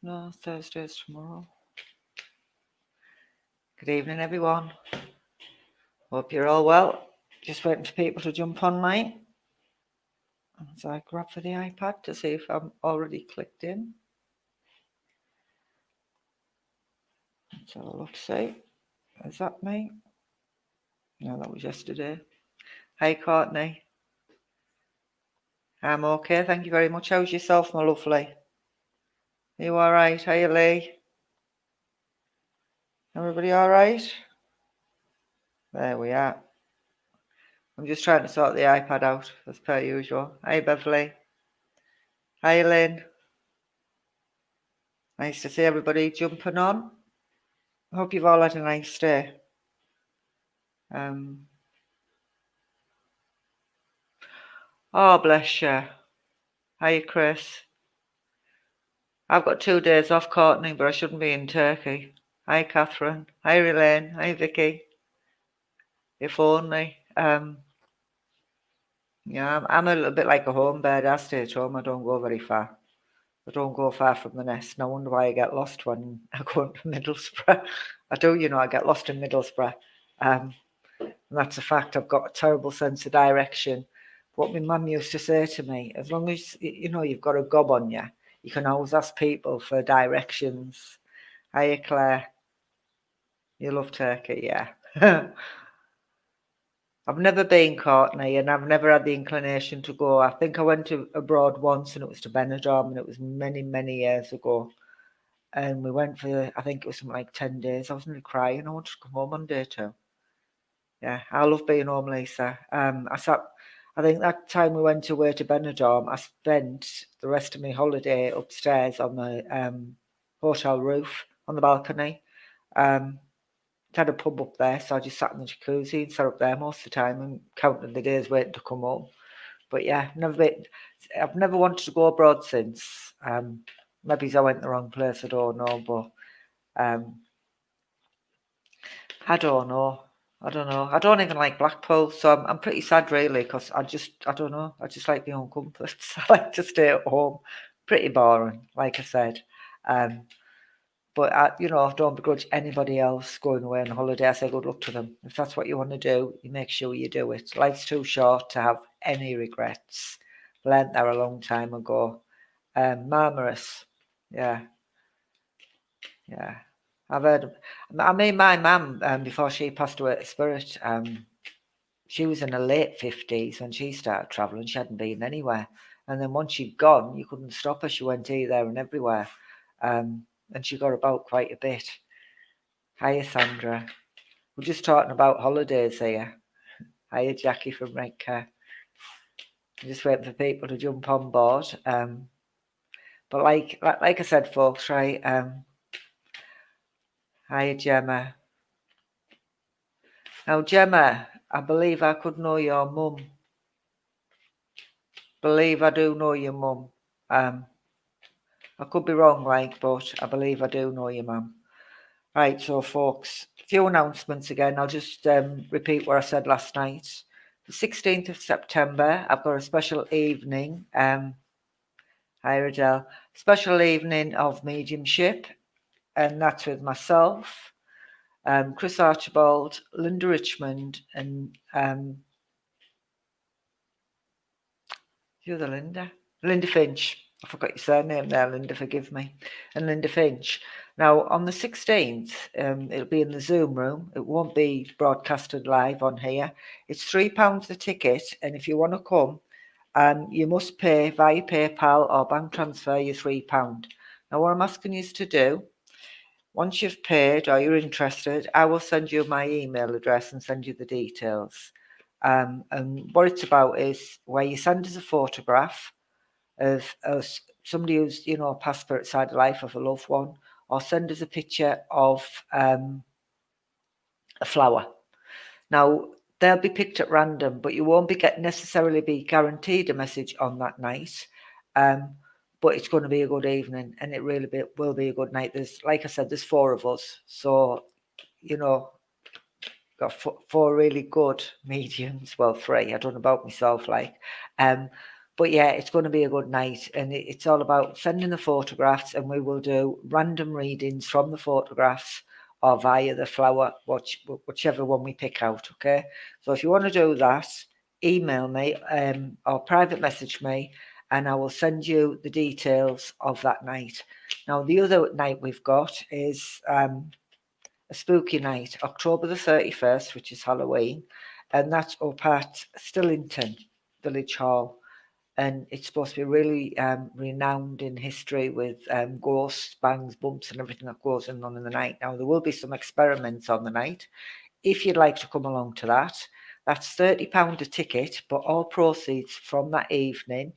No, Thursday's tomorrow. Good evening, everyone. Hope you're all well. Just waiting for people to jump online. As I grab for the iPad to see if I'm already clicked in. Let's have a look, see. Is that me? No, that was yesterday. Hi, Courtney. I'm okay, thank you very much. How's yourself, my lovely? Are you alright? Hiya, Lee. Everybody alright? There we are. I'm just trying to sort the iPad out, as per usual. Hi, Beverly. Hi, Lynn. Nice to see everybody jumping on. I hope you've all had a nice day. Oh, bless you. Hiya, Chris. I've got 2 days off, Courtney, but I shouldn't be in Turkey. Hi, Catherine. Hi, Irene. Hi, Vicky. If only. Yeah, I'm a little bit like a home bird. I stay at home. I don't go very far. I don't go far from the nest. No wonder why I get lost when I go into Middlesbrough. I do, I get lost in Middlesbrough. And that's a fact. I've got a terrible sense of direction. What my mum used to say to me, as long as, you've got a gob on you, you can always ask people for directions. Hiya, Claire. You love Turkey, yeah. I've never been, Courtney, and I've never had the inclination to go. I think I went abroad once, and it was to Benidorm, and it was many, many years ago. And we went for, I think it was something like 10 days. I was nearly crying. I wanted to come home on day 2. Yeah, I love being home, Lisa. I think that time we went away to Benidorm, I spent the rest of my holiday upstairs on the hotel roof, on the balcony. Had a pub up there, so I just sat in the jacuzzi and sat up there most of the time and counted the days waiting to come home. But yeah, I've never wanted to go abroad since. Maybe I went the wrong place, I don't know, but I don't know. I don't know. I don't even like Blackpool, so I'm pretty sad really, because I don't know. I just like my own comforts. I like to stay at home. Pretty boring, like I said. But I don't begrudge anybody else going away on holiday. I say good luck to them. If that's what you want to do, you make sure you do it. Life's too short to have any regrets. Learned that a long time ago. Marmarous. Yeah. Yeah. I've heard. I mean, my mum, before she passed away at spirit, she was in her late 50s when she started travelling. She hadn't been anywhere. And then once she'd gone, you couldn't stop her. She went here, there, and everywhere. And she got about quite a bit. Hiya, Sandra. We're just talking about holidays here. Hiya, Jackie from Redcar. I'm just waiting for people to jump on board. But like I said, folks, right? Hiya, Gemma. Now, Gemma, I believe I could know your mum. Believe I do know your mum. I could be wrong, but I believe I do know your mum. Right, so folks, a few announcements again. I'll just repeat what I said last night. The 16th of September, I've got a special evening. Hi, Adele. Special evening of mediumship, and that's with myself, Chris Archibald, Linda Richmond, and the other Linda? Linda Finch. I forgot your surname there, Linda, forgive me. And Linda Finch. Now, on the 16th, it'll be in the Zoom room. It won't be broadcasted live on here. It's £3 the ticket, and if you want to come, you must pay via PayPal or bank transfer your £3. Now, what I'm asking you to do, once you've paid or you're interested, I will send you my email address and send you the details. And what it's about is where you send us a photograph of somebody who's, passed for outside the life of a loved one, or send us a picture of a flower. Now, they'll be picked at random, but you won't necessarily be guaranteed a message on that night. But it's going to be a good evening, and it really will be a good night. Like I said, there's 4 of us, so got 4 really good mediums. Well, 3. I don't know about myself, But yeah, it's going to be a good night, and it's all about sending the photographs, and we will do random readings from the photographs or via the flower, whichever one we pick out. Okay, so if you want to do that, email me or private message me, and I will send you the details of that night. Now, the other night we've got is a spooky night, October the 31st, which is Halloween, and that's up at Stillington Village Hall, and it's supposed to be really renowned in history with ghosts, bangs, bumps, and everything that goes on in the night. Now, there will be some experiments on the night. If you'd like to come along to that, that's £30 a ticket, but all proceeds from that evening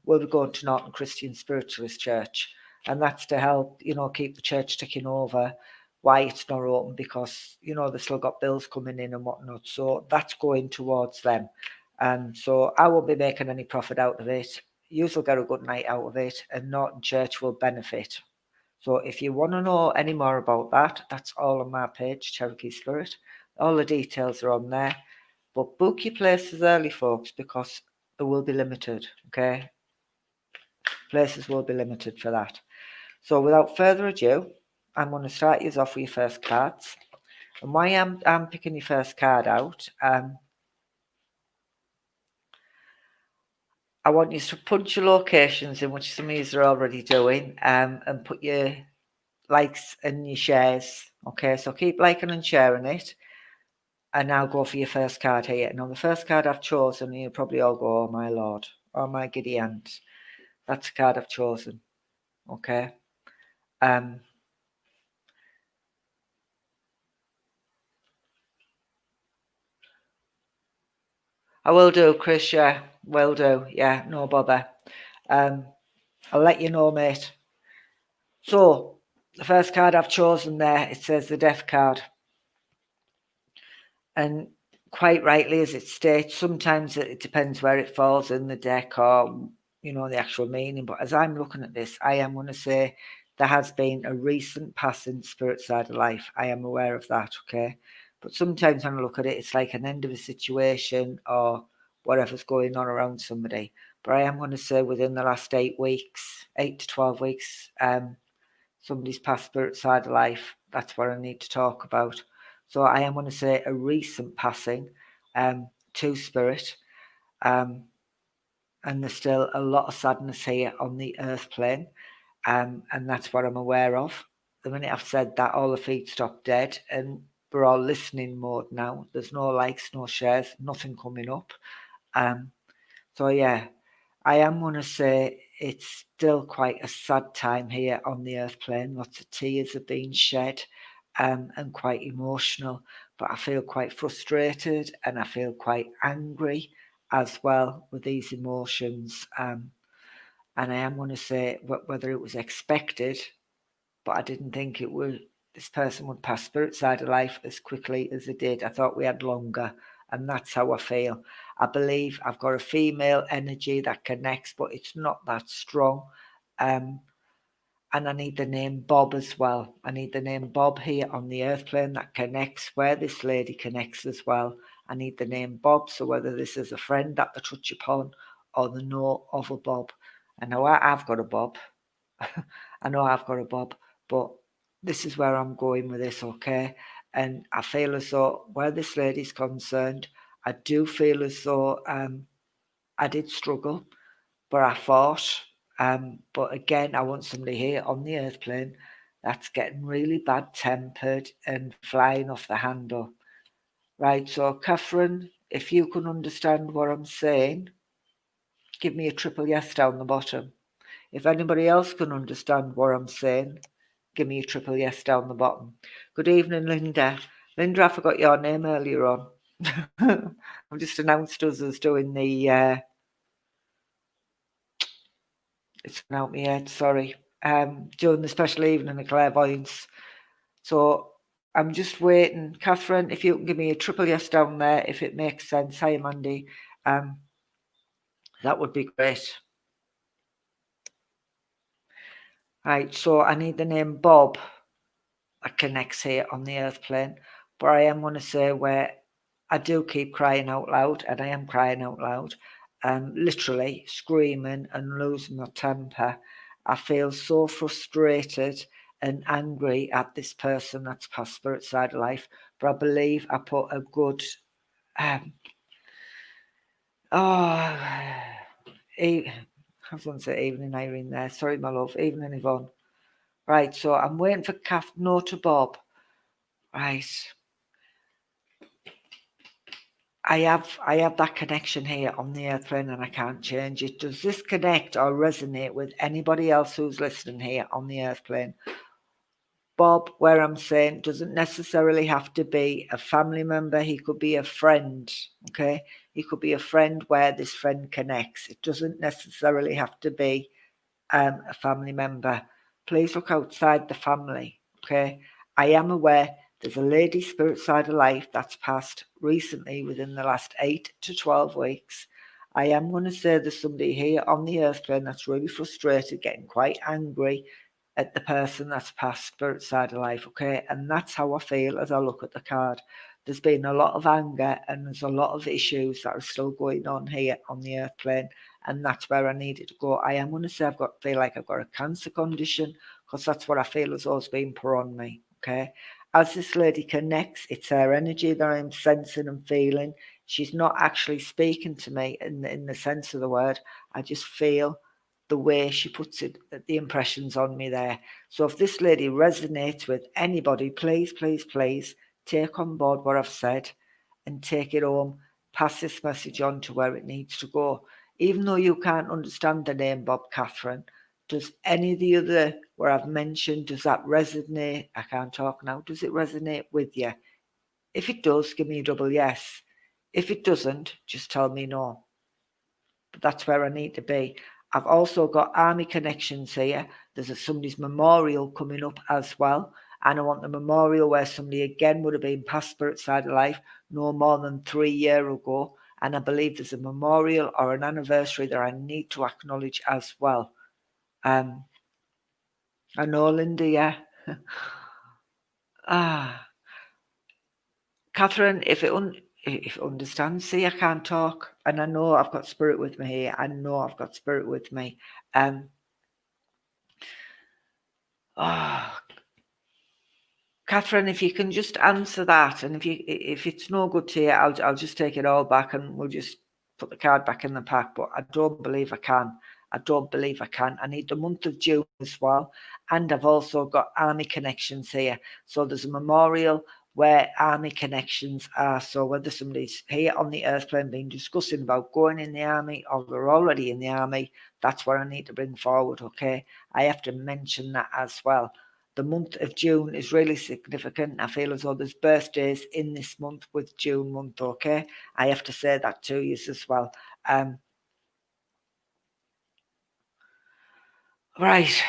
will be going to Norton Christian Spiritualist Church, and that's to help, keep the church ticking over why it's not open, because they've still got bills coming in and whatnot. So that's going towards them. So I won't be making any profit out of it. You'll get a good night out of it, and Norton Church will benefit. So if you want to know any more about that, that's all on my page, Cherokee Spirit. All the details are on there. But book your places early, folks, because they will be limited, okay? Places will be limited for that. So without further ado, I'm going to start you off with your first cards. And why I'm picking your first card out, I want you to punch your locations in, which some of you are already doing, and put your likes and your shares. Okay, so keep liking and sharing it. And now go for your first card here. Now, the first card I've chosen, you'll probably all go, oh my lord, oh my giddy aunt. That's the card I've chosen. Okay. I will do, Chris. Yeah, will do. Yeah, no bother. I'll let you know, mate. So, the first card I've chosen there, it says the Death card. And quite rightly, as it states, sometimes it depends where it falls in the deck or, the actual meaning. But as I'm looking at this, I am going to say there has been a recent passing spirit side of life. I am aware of that, okay? But sometimes when I look at it, it's like an end of a situation or whatever's going on around somebody. But I am going to say within the last 8 weeks, 8 to 12 weeks, somebody's past spirit side of life. That's what I need to talk about. So I am going to say a recent passing to spirit, and there's still a lot of sadness here on the earth plane, and that's what I'm aware of. The minute I've said that, all the feed stop dead, and we're all listening mode now. There's no likes, no shares, nothing coming up. So yeah, I am going to say it's still quite a sad time here on the earth plane. Lots of tears have been shed, and quite emotional, but I feel quite frustrated and I feel quite angry as well with these emotions. And I am going to say whether it was expected, but I didn't think this person would pass spirit side of life as quickly as it did. I thought we had longer, and that's how I feel. I believe I've got a female energy that connects, but it's not that strong. And I need the name Bob as well. I need the name Bob here on the earth plane that connects where this lady connects as well. I need the name Bob, so whether this is a friend that they touch upon or the know of a Bob. I know I've got a Bob. I know I've got a Bob, but this is where I'm going with this, okay? And I feel as though where this lady's concerned, I do feel as though I did struggle, but I fought. But again, I want somebody here on the earth plane that's getting really bad tempered and flying off the handle. Right, so Catherine, if you can understand what I'm saying, give me a triple yes down the bottom. If anybody else can understand what I'm saying, give me a triple yes down the bottom. Good evening, Linda. Linda, I forgot your name earlier on. I've just announced us as doing the, it's gone out my head, sorry, doing the special evening of clairvoyance. So I'm just waiting. Catherine, if you can give me a triple yes down there, if it makes sense. Hi, Mandy. That would be great. Right, so I need the name Bob that connects here on the earth plane. But I am going to say where I do keep crying out loud, and I am crying out loud. literally screaming and losing my temper. I feel so frustrated and angry at this person that's passed spirit side of life, but I believe I put a good, oh, I was going to say evening Irene there. Sorry, my love. Evening Yvonne. Right, so I'm waiting for no to Bob. Right. I have that connection here on the airplane and I can't change it. Does this connect or resonate with anybody else who's listening here on the airplane? Bob, where I'm saying, doesn't necessarily have to be a family member. He could be a friend, okay? He could be a friend where this friend connects. It doesn't necessarily have to be a family member. Please look outside the family, okay? I am aware there's a lady spirit side of life that's passed recently within the last 8 to 12 weeks. I am going to say there's somebody here on the earth plane that's really frustrated, getting quite angry at the person that's passed spirit side of life, okay? And that's how I feel as I look at the card. There's been a lot of anger and there's a lot of issues that are still going on here on the earth plane, and that's where I needed to go. I am going to say feel like I've got a cancer condition, because that's what I feel has always been put on me, okay? As this lady connects, it's her energy that I'm sensing and feeling. She's not actually speaking to me in the sense of the word. I just feel the way she puts it, the impressions on me there. So if this lady resonates with anybody, please, please, please take on board what I've said and take it home. Pass this message on to where it needs to go. Even though you can't understand the name Bob Catherine, does any of the other where I've mentioned, does that resonate? I can't talk now. Does it resonate with you? If it does, give me a double yes. If it doesn't, just tell me no. But that's where I need to be. I've also got army connections here. There's somebody's memorial coming up as well. And I want the memorial where somebody again would have been past spirit side of life no more than 3 years ago. And I believe there's a memorial or an anniversary that I need to acknowledge as well. I know, Linda, yeah. Catherine, if it understands, see, I can't talk, and I know I've got spirit with me here. I know I've got spirit with me. Catherine, if you can just answer that, and if it's no good to you, I'll just take it all back and we'll just put the card back in the pack. But I don't believe I can. I don't believe I can. I need the month of June as well, and I've also got army connections here. So there's a memorial where army connections are. So whether somebody's here on the earth plane been discussing about going in the army or they're already in the army, that's what I need to bring forward. Okay, I have to mention that as well. The month of June is really significant. I feel as though there's birthdays in this month with June month, okay? I have to say that to you as well. Right.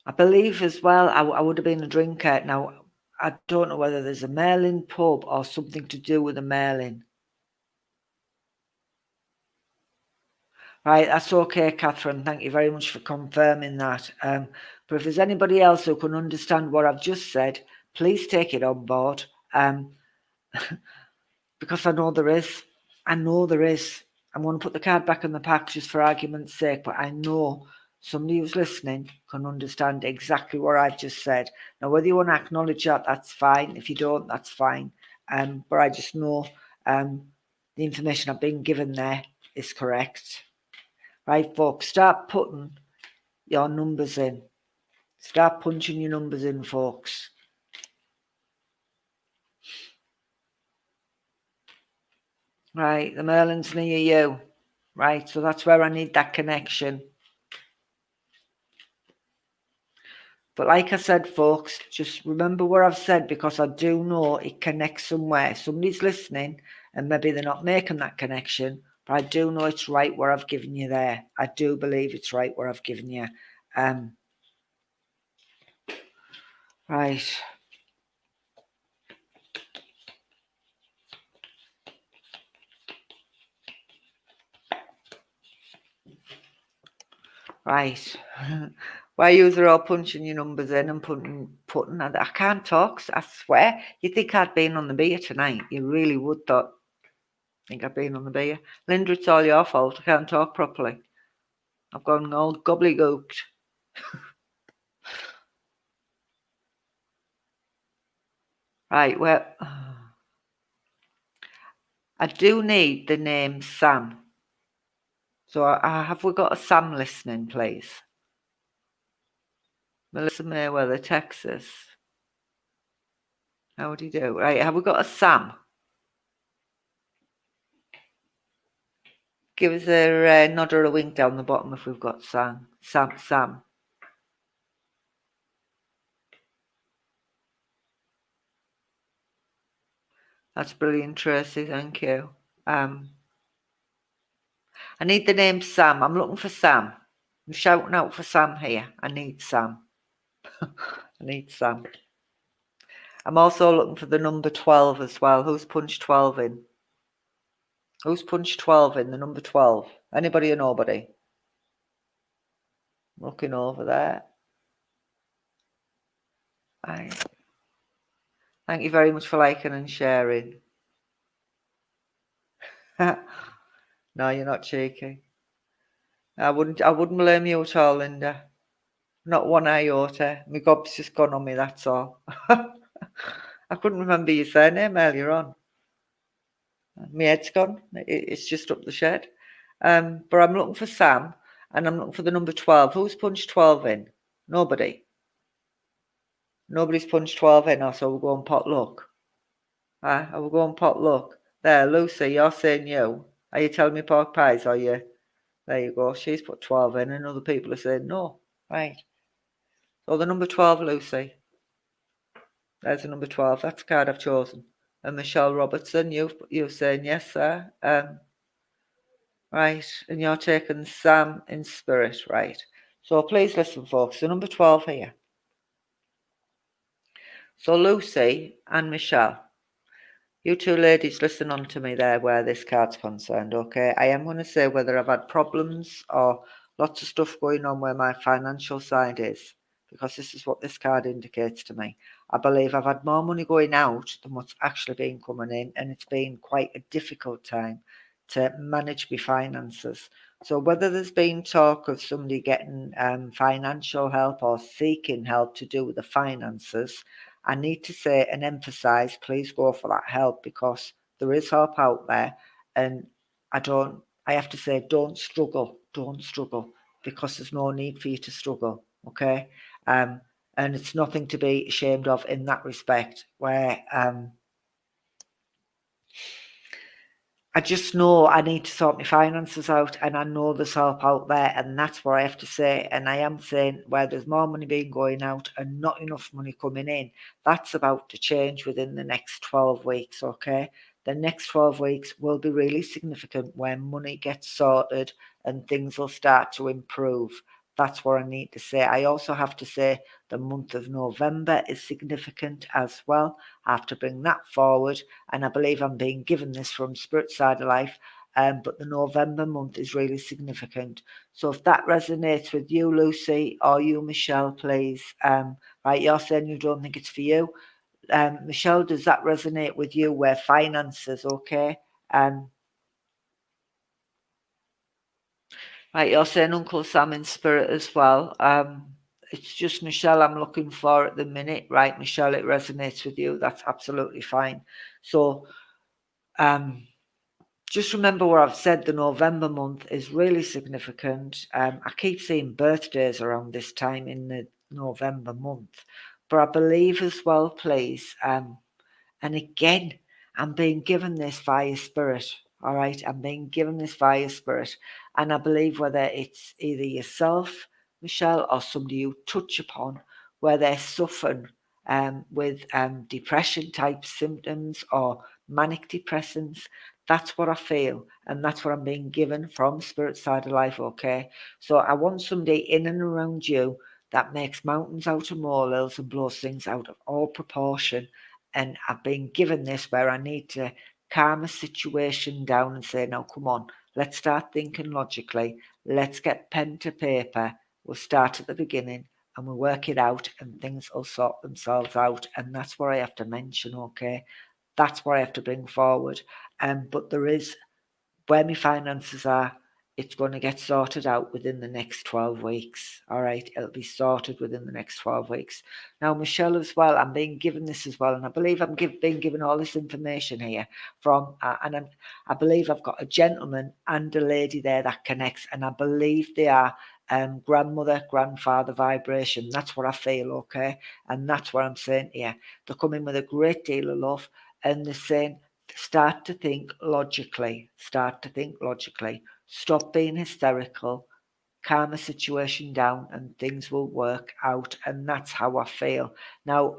I believe as well, I would have been a drinker. Now, I don't know whether there's a mail-in pub or something to do with a mail-in. Right, that's okay, Catherine. Thank you very much for confirming that. But if there's anybody else who can understand what I've just said, please take it on board. Because I know there is. I know there is. I'm going to put the card back in the pack just for argument's sake, but I know somebody who's listening can understand exactly what I've just said. Now, whether you want to acknowledge that, that's fine. If you don't, that's fine. But I just know the information I've been given there is correct. Right, folks, start putting your numbers in. Start punching your numbers in, folks. Right, the Merlin's near you. Right, so that's where I need that connection. But like I said, folks, just remember what I've said, because I do know it connects somewhere. Somebody's listening and maybe they're not making that connection, but I do know it's right what I've given you there. I do believe it's right what I've given you. Right. Right. Why you are all punching your numbers in and putting I can't talk, I swear. You'd think I'd been on the beer tonight. You really would thought. think I've been on the beer. Linda, it's all your fault. I can't talk properly. I've gone all gobbledygooked. Right, well, I do need the name Sam. So have we got a Sam listening, please? Melissa Mayweather, Texas. How do you do? Right, have we got a Sam? Give us a nod or a wink down the bottom if we've got Sam. Sam. That's brilliant, Tracy. Thank you. I need the name Sam. I'm looking for Sam. I'm shouting out for Sam here. I need Sam. I need Sam. I'm also looking for the number 12 as well. Who's punched 12 in? Who's punched 12 in? The number 12. Anybody or nobody? I'm looking over there. Right. Thank you very much for liking and sharing. No, you're not cheeky. I wouldn't blame you at all, Linda. Not one iota. My gob's just gone on me, that's all. I couldn't remember your surname earlier on. My head's gone. It's just up the shed. But I'm looking for Sam, and I'm looking for the number 12. Who's punched 12 in? Nobody. Nobody's punched 12 in, so we're going pot luck. We're going pot luck. There, Lucy, you're saying you. Are you telling me pork pies, are you? There you go. She's put 12 in, and other people are saying no. Right. So the number 12, Lucy. There's the number 12. That's the card I've chosen. And Michelle Robertson, you're saying yes, sir. Right, and you're taking Sam in spirit, right? So please listen, folks. The number 12 here. So Lucy and Michelle, you two ladies, listen on to me there where this card's concerned, okay? I am going to say whether I've had problems or lots of stuff going on where my financial side is, because this is what this card indicates to me. I believe I've had more money going out than what's actually been coming in, and it's been quite a difficult time to manage my finances. So whether there's been talk of somebody getting financial help or seeking help to do with the finances, I need to say and emphasize, please go for that help, because there is help out there. And I have to say, don't struggle, because there's no need for you to struggle. Okay. And it's nothing to be ashamed of in that respect, where, I just know I need to sort my finances out, and I know there's help out there, and that's what I have to say. And I am saying where there's more money being going out and not enough money coming in, that's about to change within the next 12 weeks, okay? The next 12 weeks will be really significant when money gets sorted and things will start to improve. That's what I need to say. I also have to say the month of November is significant as well. I have to bring that forward, and I believe I'm being given this from Spirit Side of Life. But the November month is really significant. So if that resonates with you, Lucy, or you, Michelle, please. Right, you're saying you don't think it's for you. Michelle, does that resonate with you where finances, okay? Right, you're saying Uncle Sam in spirit as well. It's just Michelle I'm looking for at the minute. Right, Michelle, it resonates with you. That's absolutely fine. So, just remember what I've said, the November month is really significant. I keep seeing birthdays around this time in the November month. But I believe as well, please, and again, I'm being given this via spirit. All right, I'm being given this via spirit. And I believe whether it's either yourself, Michelle, or somebody you touch upon, where they're suffering with depression type symptoms or manic depressants, that's what I feel. And that's what I'm being given from Spirit Side of Life, okay? So I want somebody in and around you that makes mountains out of molehills and blows things out of all proportion. And I've been given this where I need to calm a situation down and say, now come on, let's start thinking logically. Let's get pen to paper. We'll start at the beginning and we'll work it out, and things will sort themselves out. And that's what I have to mention, okay? That's what I have to bring forward. But there is, where my finances are, it's going to get sorted out within the next 12 weeks. All right, it'll be sorted within the next 12 weeks. Now, Michelle, as well, I'm being given this as well, and I believe I'm being given all this information here from, I believe I've got a gentleman and a lady there that connects, and I believe they are grandmother, grandfather vibration. That's what I feel, okay? And that's what I'm saying here. They're coming with a great deal of love, and they're saying, start to think logically. Start to think logically. Stop being hysterical. Calm the situation down and things will work out. And that's how I feel. Now,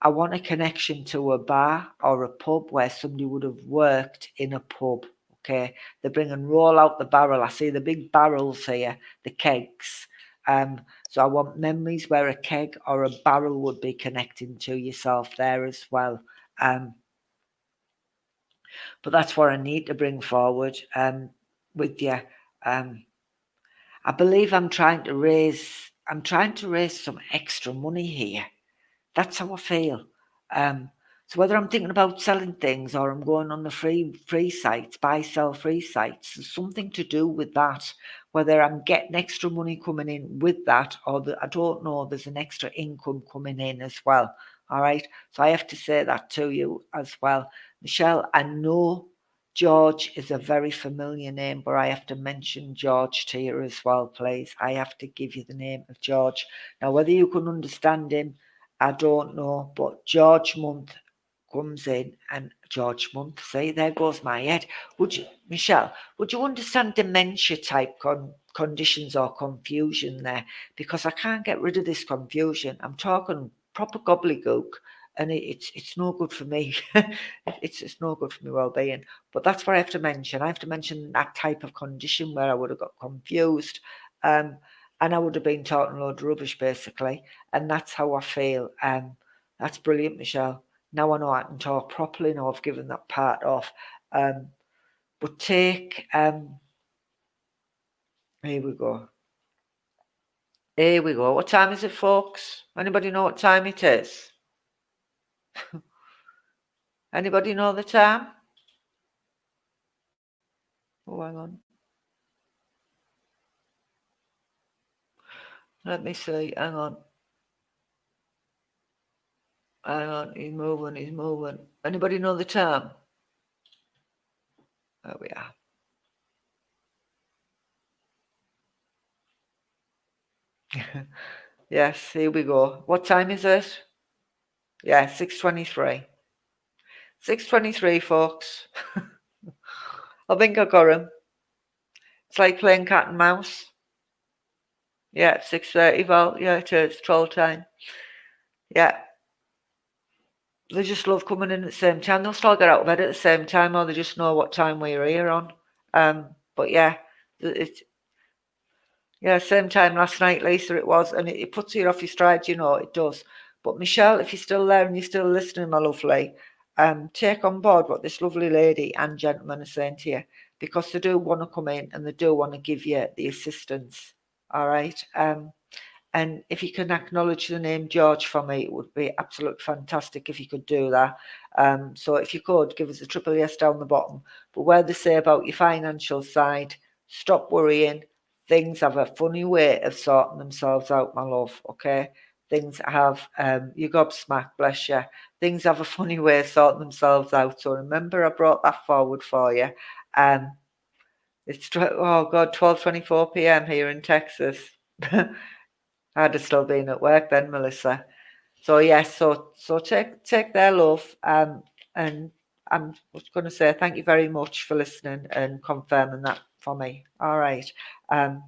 I want a connection to a bar or a pub where somebody would have worked in a pub. Okay. They bring and roll out the barrel. I see the big barrels here, the kegs. So I want memories where a keg or a barrel would be connecting to yourself there as well. But that's what I need to bring forward with you. I believe I'm trying to raise some extra money here. That's how I feel. So whether I'm thinking about selling things or I'm going on the free sites, buy, sell, free sites, there's something to do with that. Whether I'm getting extra money coming in with that or I don't know, there's an extra income coming in as well. All right. So I have to say that to you as well. Michelle, I know George is a very familiar name, but I have to mention George to you as well, please. I have to give you the name of George. Now, whether you can understand him, I don't know, but George Month comes in and George Month, see, there goes my head. Michelle, would you understand dementia type conditions or confusion there? Because I can't get rid of this confusion. I'm talking proper gobbledygook and it's no good for me. It's no good for my well-being. But that's what I have to mention. I have to mention that type of condition where I would have got confused. And I would have been talking a load of rubbish basically. And that's how I feel. That's brilliant, Michelle. Now I know I can talk properly. Now I've given that part off. But take, here we go. Here we go. What time is it, folks? Anybody know what time it is? Anybody know the time? Oh, hang on. Let me see. Hang on. Hang on. He's moving. Anybody know the time? There we are. Yes, here we go. What time is it? Yeah, 6:23. 6:23, folks. I think I got him. It's like playing cat and mouse. Yeah, 6:30, Val. Yeah, it is. Troll time. Yeah. They just love coming in at the same time. They'll still get out of bed at the same time, or they just know what time we're here on. But yeah, it's yeah, same time last night, Lisa, it was, and it puts you off your stride, you know, it does. But Michelle, if you're still there and you're still listening, my lovely, take on board what this lovely lady and gentleman are saying to you, because they do want to come in and they do want to give you the assistance. All right. And if you can acknowledge the name George for me, it would be absolutely fantastic if you could do that. So if you could, give us a triple yes down the bottom. But where they say about your financial side, stop worrying. Things have a funny way of sorting themselves out, my love, okay? Things have, you gobsmack, bless you. Things have a funny way of sorting themselves out. So remember, I brought that forward for you. It's, oh God, 12:24 p.m. here in Texas. I'd have still been at work then, Melissa. So yes, so take their love, and I'm just going to say thank you very much for listening and confirming that for me. All right, I'm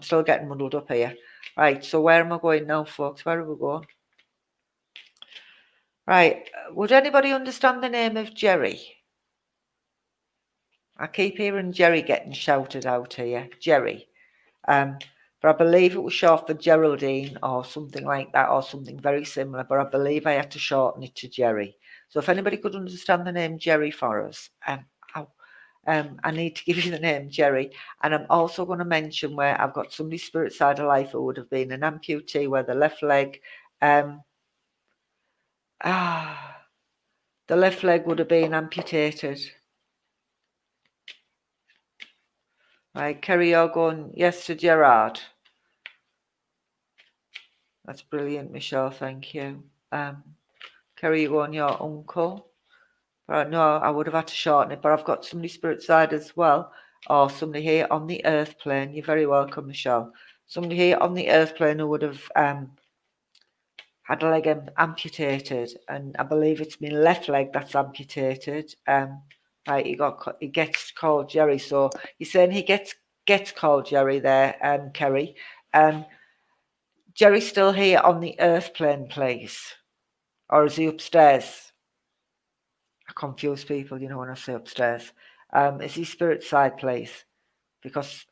still getting muddled up here. Right, so where am I going now, folks? Where are we going? Right, would anybody understand the name of Jerry? I keep hearing Jerry getting shouted out here. Jerry. But I believe it was short for Geraldine or something like that, or something very similar. But I believe I had to shorten it to Jerry. So if anybody could understand the name Jerry for us, I need to give you the name Jerry. And I'm also going to mention where I've got somebody's spirit side of life who would have been an amputee, where the left leg, the left leg would have been amputated. Right, Kerry, you're going yes to Gerard. That's brilliant, Michelle. Thank you. Kerry, you're going your uncle. But no, I would have had to shorten it, but I've got somebody spirit side as well, or somebody here on the earth plane. You're very welcome, Michelle. Somebody here on the earth plane who would have had a leg amputated, and I believe it's my left leg that's amputated. Right, he gets called Jerry. So you're saying he gets called Jerry there, Kerry. Jerry's still here on the earth plane, please, or is he upstairs? I confuse people, when I say upstairs. Is he spirit side, please? Because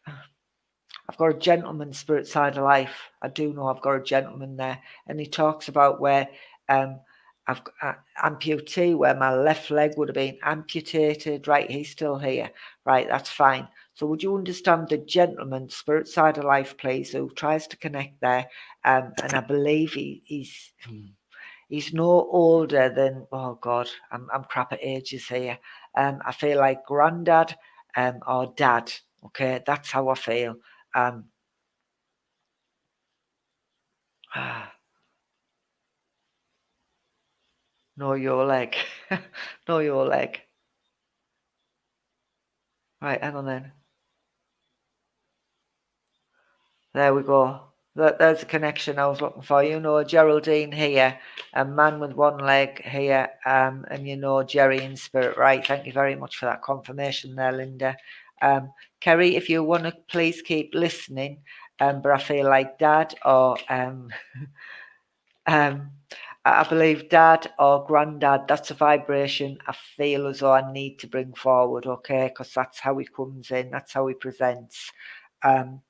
I've got a gentleman spirit side of life. I do know I've got a gentleman there, and he talks about where I've got amputee, where my left leg would have been amputated. Right, he's still here. Right, that's fine. So would you understand the gentleman spirit side of life, please, who tries to connect there? And I believe he's no older than, oh God, I'm crap at ages here. I feel like granddad or dad. Okay, that's how I feel. Um, know your leg. Know your leg. Right, hang on then. There we go. There's a connection I was looking for. Geraldine here, a man with one leg here, and Jerry in spirit. Right, thank you very much for that confirmation there, Linda. Kerry, if you want to please keep listening, but I feel like Dad or um, I believe Dad or Granddad, that's a vibration I feel as though I need to bring forward, okay? Because that's how he comes in, that's how he presents. Um,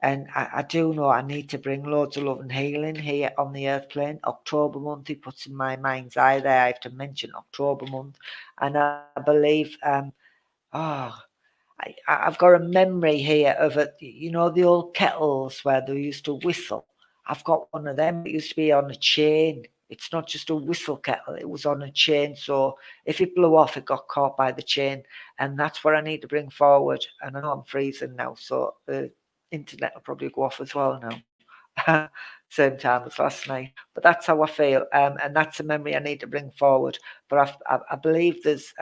and I do know I need to bring loads of love and healing here on the earth plane. October month, he puts in my mind's eye there. I have to mention October month. And I believe, oh, I've got a memory here of it. The old kettles where they used to whistle. I've got one of them. It used to be on a chain. It's not just a whistle kettle. It was on a chain. So if it blew off, it got caught by the chain. And that's what I need to bring forward. And I know I'm freezing now, so the internet will probably go off as well now. Same time as last night. But that's how I feel. And that's a memory I need to bring forward. But I believe there's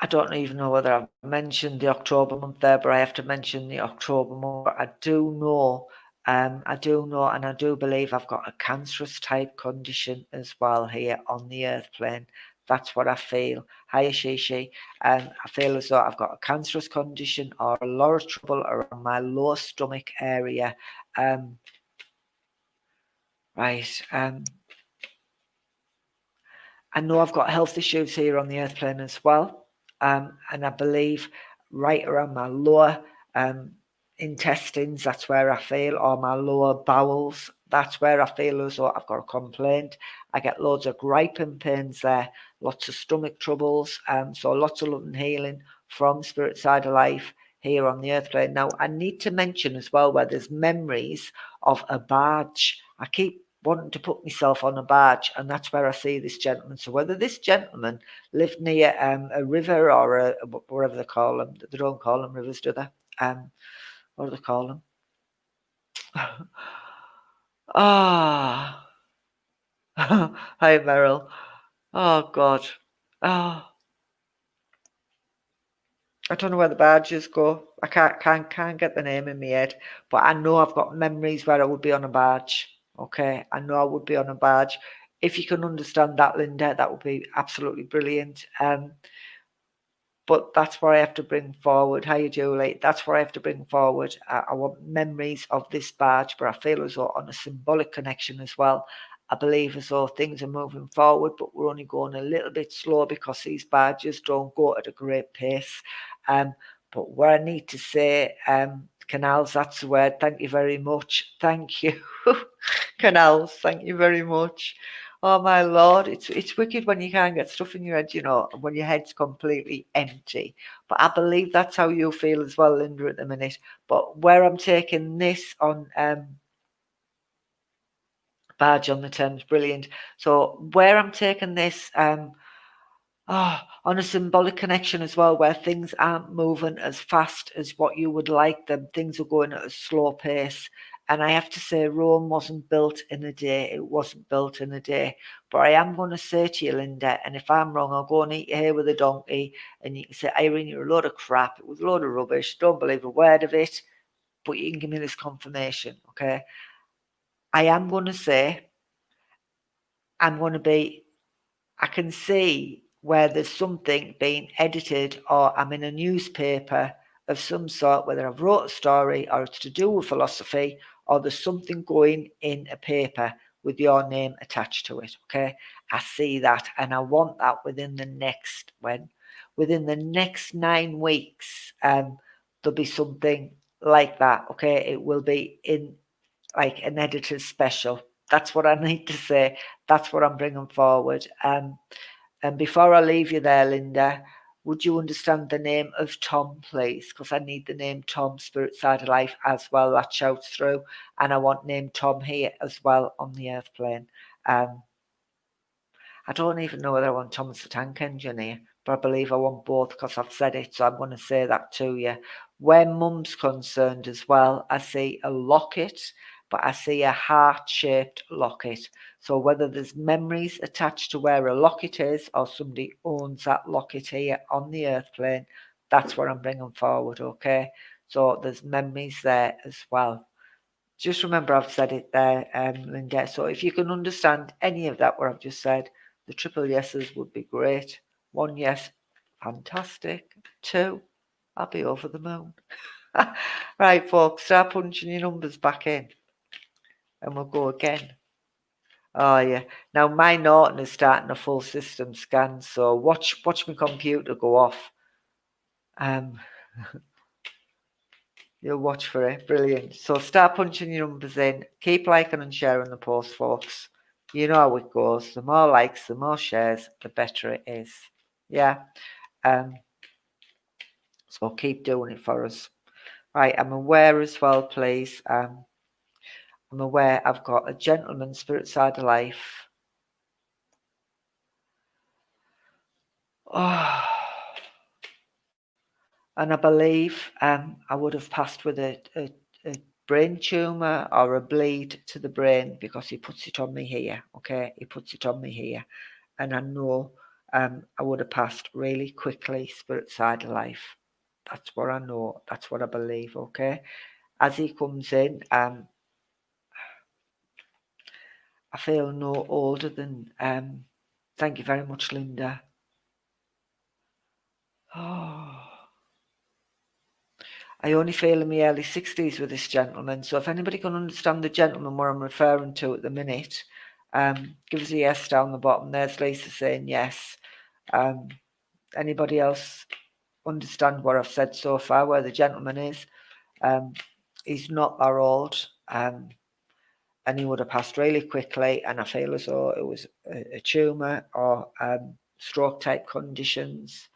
I don't even know whether I've mentioned the October month there, but I have to mention the October month. I do know, and I do believe I've got a cancerous type condition as well here on the earth plane. That's what I feel. Hi, Shishi. I feel as though I've got a cancerous condition or a lot of trouble around my lower stomach area. Right. I know I've got health issues here on the earth plane as well. And I believe right around my lower intestines, that's where I feel, or my lower bowels, that's where I feel as though I've got a complaint. I get loads of griping pains there, lots of stomach troubles, so lots of love and healing from Spirit Side of Life here on the earth plane. Now, I need to mention as well where there's memories of a barge. I keep wanting to put myself on a barge, and that's where I see this gentleman. So whether this gentleman lived near a river or whatever they call them, they don't call them rivers, do they? What do they call them? Ah, hi Meryl. Oh God. Oh, I don't know where the barges go. I can't get the name in my head, but I know I've got memories where I would be on a barge. Okay, I know I would be on a barge. If you can understand that, Linda, that would be absolutely brilliant. But that's what I have to bring forward. How you, Julie? That's what I have to bring forward. I want memories of this barge, but I feel as though on a symbolic connection as well. I believe as though things are moving forward, but we're only going a little bit slow because these barges don't go at a great pace. Um, but where I need to say, canals, that's the word. Thank you very much. Thank you. Canals, thank you very much. Oh my lord, it's wicked when you can't get stuff in your head, when your head's completely empty. But I believe that's how you feel as well, Linda, at the minute. But where I'm taking this on Barge on the Thames, brilliant. So where I'm taking this, On a symbolic connection as well, where things aren't moving as fast as what you would like them. Things are going at a slow pace. And I have to say, Rome wasn't built in a day. It wasn't built in a day. But I am going to say to you, Linda, and if I'm wrong, I'll go and eat your hair with a donkey. And you can say, Irene, you're a load of crap. It was a load of rubbish. Don't believe a word of it. But you can give me this confirmation, okay? I am going to say, I can see where there's something being edited or I'm in a newspaper of some sort, whether I've wrote a story or it's to do with philosophy or there's something going in a paper with your name attached to it, okay? I see that and I want that within the next 9 weeks, there'll be something like that, okay? It will be in like an editor's special. That's what I need to say. That's what I'm bringing forward. And before I leave you there, Linda, would you understand the name of Tom, please? Because I need the name Tom, Spirit Side of Life, as well. That shouts through. And I want name Tom here as well on the earth plane. I don't even know whether I want Thomas the Tank Engineer, but I believe I want both because I've said it, so I'm going to say that to you. Where Mum's concerned as well, I see a locket, but I see a heart-shaped locket. So whether there's memories attached to where a locket is or somebody owns that locket here on the earth plane, that's what I'm bringing forward, okay? So there's memories there as well. Just remember I've said it there, Linda. So if you can understand any of that, what I've just said, the triple yeses would be great. 1 yes, fantastic. 2, I'll be over the moon. Right, folks, start punching your numbers back in and we'll go again. Oh, yeah. Now, my Norton is starting a full system scan, so watch my computer go off. You'll watch for it. Brilliant. So start punching your numbers in. Keep liking and sharing the post, folks. You know how it goes. The more likes, the more shares, the better it is. Yeah. So keep doing it for us. Right, I'm aware as well, please. I'm aware I've got a gentleman, Spirit Side of Life. Oh, and I believe I would have passed with a brain tumour or a bleed to the brain because he puts it on me here, okay? He puts it on me here. And I know I would have passed really quickly, Spirit Side of Life. That's what I know. That's what I believe, okay? As he comes in, I feel no older than, thank you very much, Linda. Oh, I only feel in my early 60s with this gentleman. So if anybody can understand the gentleman what I'm referring to at the minute, give us a yes down the bottom. There's Lisa saying yes. Anybody else understand what I've said so far, where the gentleman is? He's not that old, and he would have passed really quickly, and I feel as though it was a tumour or stroke type conditions.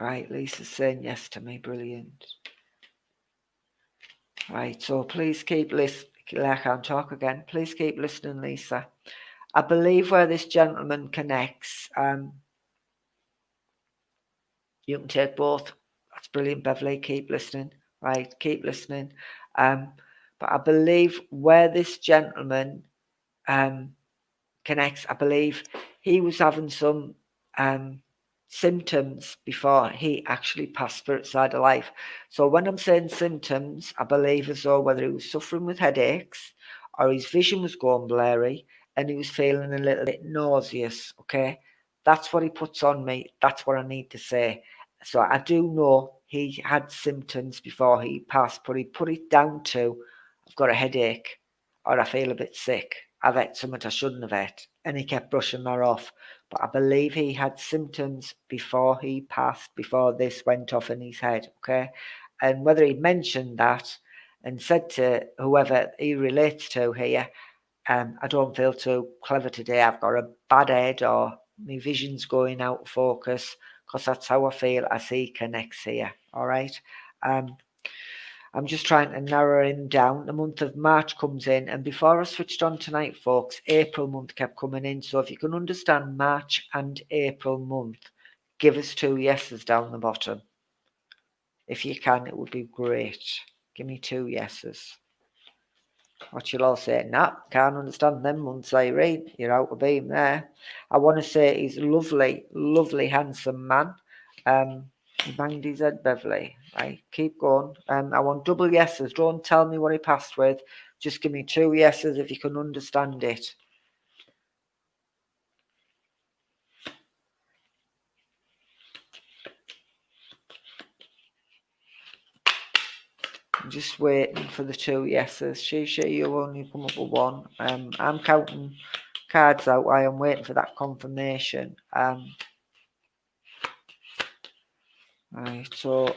Right, Lisa's saying yes to me, brilliant. Right, so please keep listening. I can't talk again. Please keep listening, Lisa. I believe where this gentleman connects, you can take both. That's brilliant, Beverly. Keep listening. Right, keep listening. But I believe where this gentleman connects, I believe he was having some symptoms before he actually passed Spirit Side of Life. So when I'm saying symptoms, I believe as though whether he was suffering with headaches or his vision was going blurry and he was feeling a little bit nauseous, okay? That's what he puts on me. That's what I need to say. So I do know he had symptoms before he passed, but he put it down to I've got a headache or I feel a bit sick. I've ate something I shouldn't have ate. And he kept brushing that off. But I believe he had symptoms before he passed, before this went off in his head, okay? And whether he mentioned that and said to whoever he relates to here, I don't feel too clever today. I've got a bad head or my vision's going out of focus because that's how I feel as he connects here, all right? I'm just trying to narrow him down. The month of March comes in, and before I switched on tonight, folks, April month kept coming in. So if you can understand March and April month, give us 2 yeses down the bottom. If you can, it would be great. Give me 2 yeses. What you'll all say, nah, can't understand them months, Irene. You're out of beam there. I want to say he's a lovely, lovely, handsome man. He banged his head, Beverly. Right, keep going. I want double yeses. Don't tell me what he passed with. Just give me 2 yeses if you can understand it. I'm just waiting for the 2 yeses. She, you've only come up with 1. I'm counting cards out. I am waiting for that confirmation. Right, so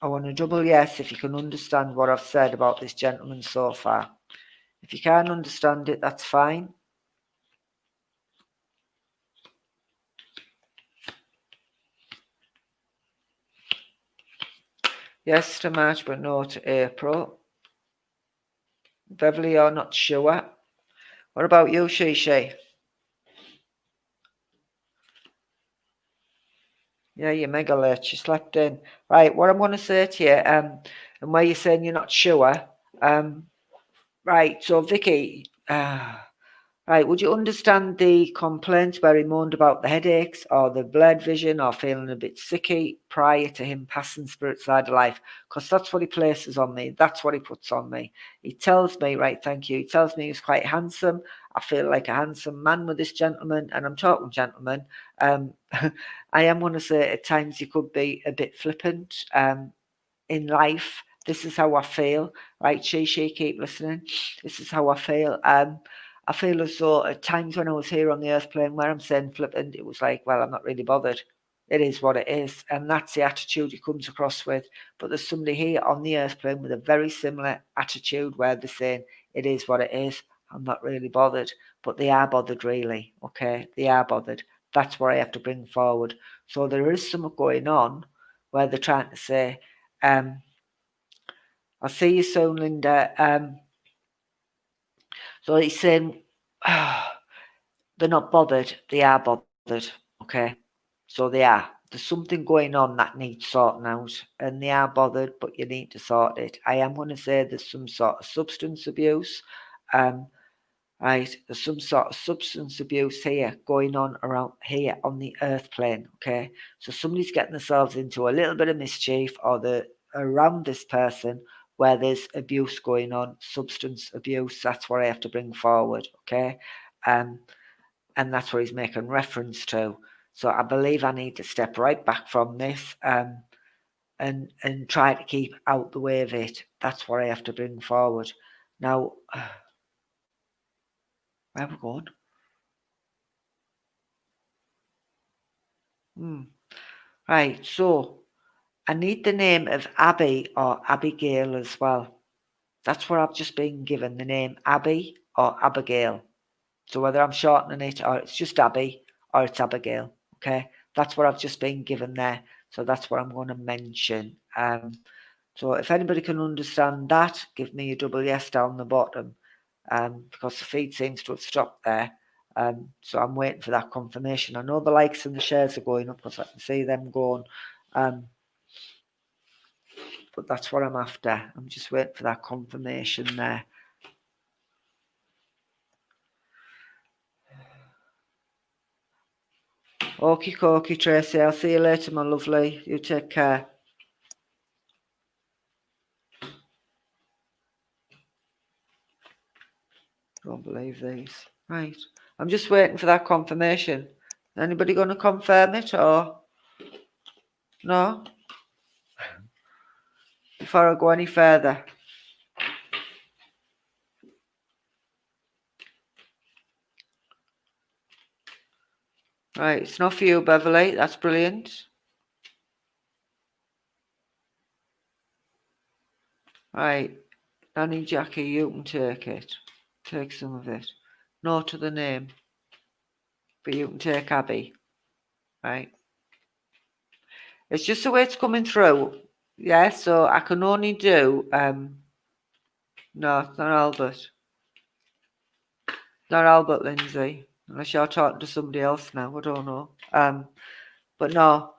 I want a double yes if you can understand what I've said about this gentleman so far. If you can't understand it, that's fine. Yes to March, but no to April. Beverly, you're not sure. What about you, she? Yeah, you're mega late. You slept in. Right, what I'm going to say to you, and where you're saying you're not sure, right, so Vicky, right, would you understand the complaints where he moaned about the headaches or the blurred vision or feeling a bit sicky prior to him passing spirit side of life? Because that's what he places on me. That's what he puts on me. He tells me, right, thank you. He tells me he's quite handsome. I feel like a handsome man with this gentleman, and I'm talking gentleman. I am going to say at times he could be a bit flippant in life. This is how I feel, right? She, keep listening. This is how I feel. I feel as though at times when I was here on the earth plane where I'm saying flippant, it was like, well, I'm not really bothered. It is what it is. And that's the attitude he comes across with. But there's somebody here on the earth plane with a very similar attitude where they're saying, it is what it is. I'm not really bothered. But they are bothered, really. Okay? They are bothered. That's what I have to bring forward. So there is something going on where they're trying to say, I'll see you soon, Linda. So he's saying, they're not bothered. They are bothered. Okay. So they are. There's something going on that needs sorting out, and they are bothered, but you need to sort it. I am going to say there's some sort of substance abuse. Right, there's some sort of substance abuse here going on around here on the earth plane. Okay. So somebody's getting themselves into a little bit of mischief, or the around this person where there's abuse going on, substance abuse. That's what I have to bring forward. Okay. And that's what he's making reference to. So I believe I need to step right back from this and try to keep out the way of it. That's what I have to bring forward. Now, where are we going? Right, so I need the name of Abby or Abigail as well. That's what I've just been given, the name Abby or Abigail. So whether I'm shortening it or it's just Abby or it's Abigail, okay? That's what I've just been given there. So that's what I'm going to mention. So if anybody can understand that, give me a double yes down the bottom, because the feed seems to have stopped there. So I'm waiting for that confirmation. I know the likes and the shares are going up because I can see them going. But that's what I'm after. I'm just waiting for that confirmation there. Okie dokie, Tracy. I'll see you later, my lovely. You take care. Don't believe these. Right. I'm just waiting for that confirmation. Anybody going to confirm it or no? Before I go any further. Right, it's not for you, Beverly. That's brilliant. Right, Nanny Jackie, you can take it. Take some of it. No to the name. But you can take Abby. Right. It's just the way it's coming through. Yeah, so I can only do, no, it's not Albert. Not Albert Lindsay. Unless you're talking to somebody else now, I don't know. But no,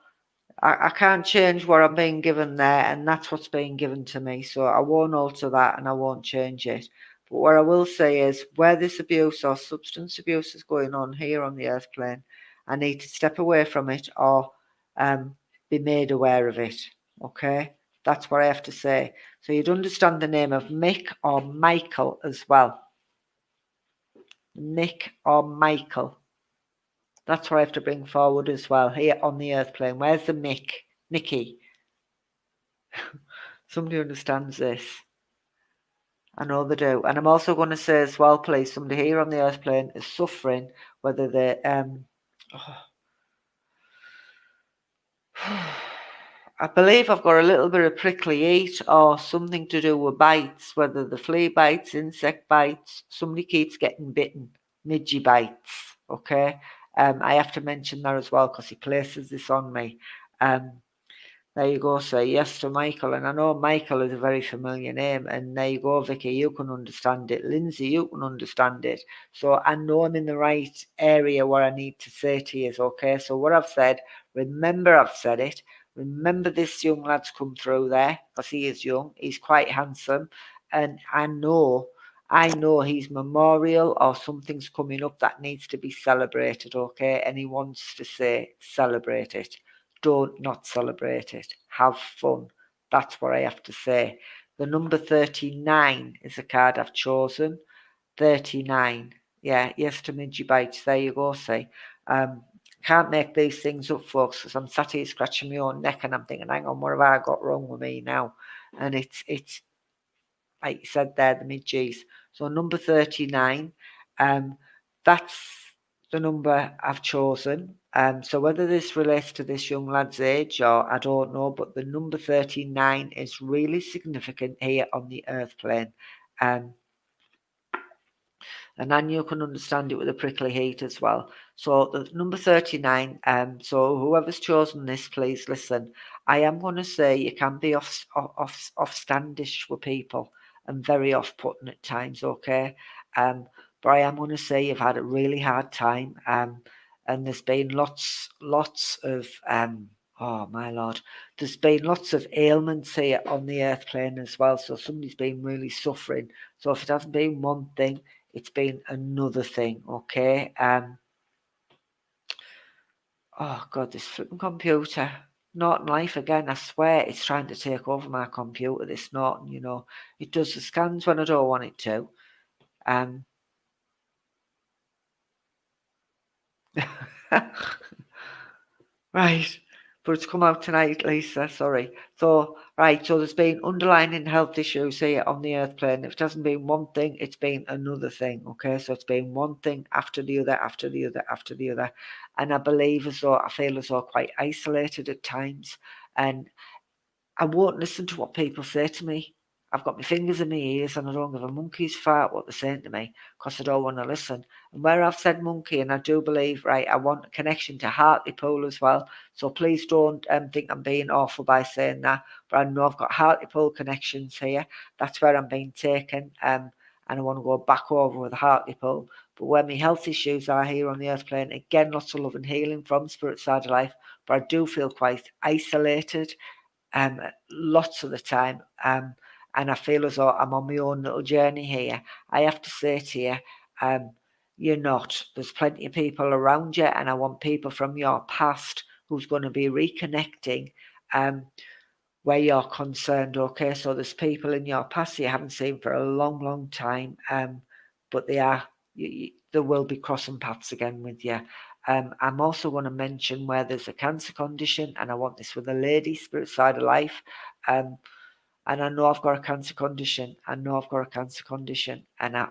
I can't change what I'm being given there, and that's what's being given to me. So I won't alter that and I won't change it. But what I will say is where this abuse or substance abuse is going on here on the earth plane, I need to step away from it or be made aware of it. Okay? That's what I have to say. So you'd understand the name of Mick or Michael as well. Mick or Michael. That's what I have to bring forward as well here on the earth plane. Where's the Mick? Mickey. Somebody understands this. I know they do. And I'm also going to say as well, please, somebody here on the earth plane is suffering, whether they I believe I've got a little bit of prickly heat or something to do with bites, whether the flea bites, insect bites, somebody keeps getting bitten, midgy bites. Okay. I have to mention that as well because he places this on me. There you go, say yes to Michael. And I know Michael is a very familiar name. And there you go, Vicky, you can understand it. Lindsay, you can understand it. So I know I'm in the right area where I need to say to you is okay. So what I've said, remember I've said it. Remember this young lad's come through there because he is young. He's quite handsome. And I know he's memorial or something's coming up that needs to be celebrated, okay? And he wants to say celebrate it. Don't not celebrate it. Have fun. That's what I have to say. The number 39 is a card I've chosen. 39. Yeah, yes to Midgy Bites. There you go, see. Can't make these things up, folks, because I'm sat here scratching my own neck and I'm thinking, hang on, what have I got wrong with me now? And it's like you said there, the midges. So number 39, that's the number I've chosen. So whether this relates to this young lad's age or I don't know, but the number 39 is really significant here on the earth plane. And then you can understand it with a prickly heat as well. So the number 39, so whoever's chosen this, please listen. I am going to say you can be off standish with people and very off-putting at times, okay? But I am going to say you've had a really hard time, and there's been lots of oh my lord, there's been lots of ailments here on the earth plane as well. So somebody's been really suffering. So if it hasn't been one thing, it's been another thing, okay? Oh God, this flipping computer. Norton Life again, I swear it's trying to take over my computer, this Norton, you know. It does the scans when I don't want it to. Um Right. But it's come out tonight, Lisa, sorry. So, right, so there's been underlying health issues here on the earth plane. If it hasn't been one thing, it's been another thing, okay? So it's been one thing after the other, after the other, after the other. And I believe as though, I feel as though quite isolated at times. And I won't listen to what people say to me. I've got my fingers in my ears and I don't give a monkey's fart what they're saying to me because I don't want to listen. And where I've said monkey, and I do believe, right, I want a connection to Hartlepool as well. So please don't think I'm being awful by saying that. But I know I've got Hartlepool connections here. That's where I'm being taken. And I want to go back over with Hartlepool. But where my health issues are here on the earth plane, again, lots of love and healing from Spirit Side of Life. But I do feel quite isolated lots of the time. And I feel as though I'm on my own little journey here. I have to say to you, you're not. There's plenty of people around you, and I want people from your past who's going to be reconnecting where you're concerned. Okay, so there's people in your past you haven't seen for a long, long time, but they will be crossing paths again with you. I'm also going to mention where there's a cancer condition, and I want this with a lady, Spirit Side of Life. And I know I've got a cancer condition. I know I've got a cancer condition, and I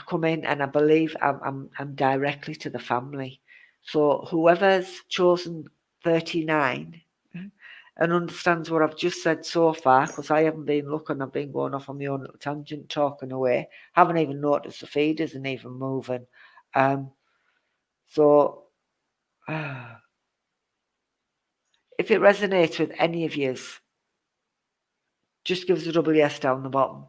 come in and I believe I'm directly to the family. So whoever's chosen 39 and understands what I've just said so far, because I haven't been looking, I've been going off on my own little tangent, talking away. Haven't even noticed the feed isn't even moving. So if it resonates with any of yous, just give us a double yes down the bottom.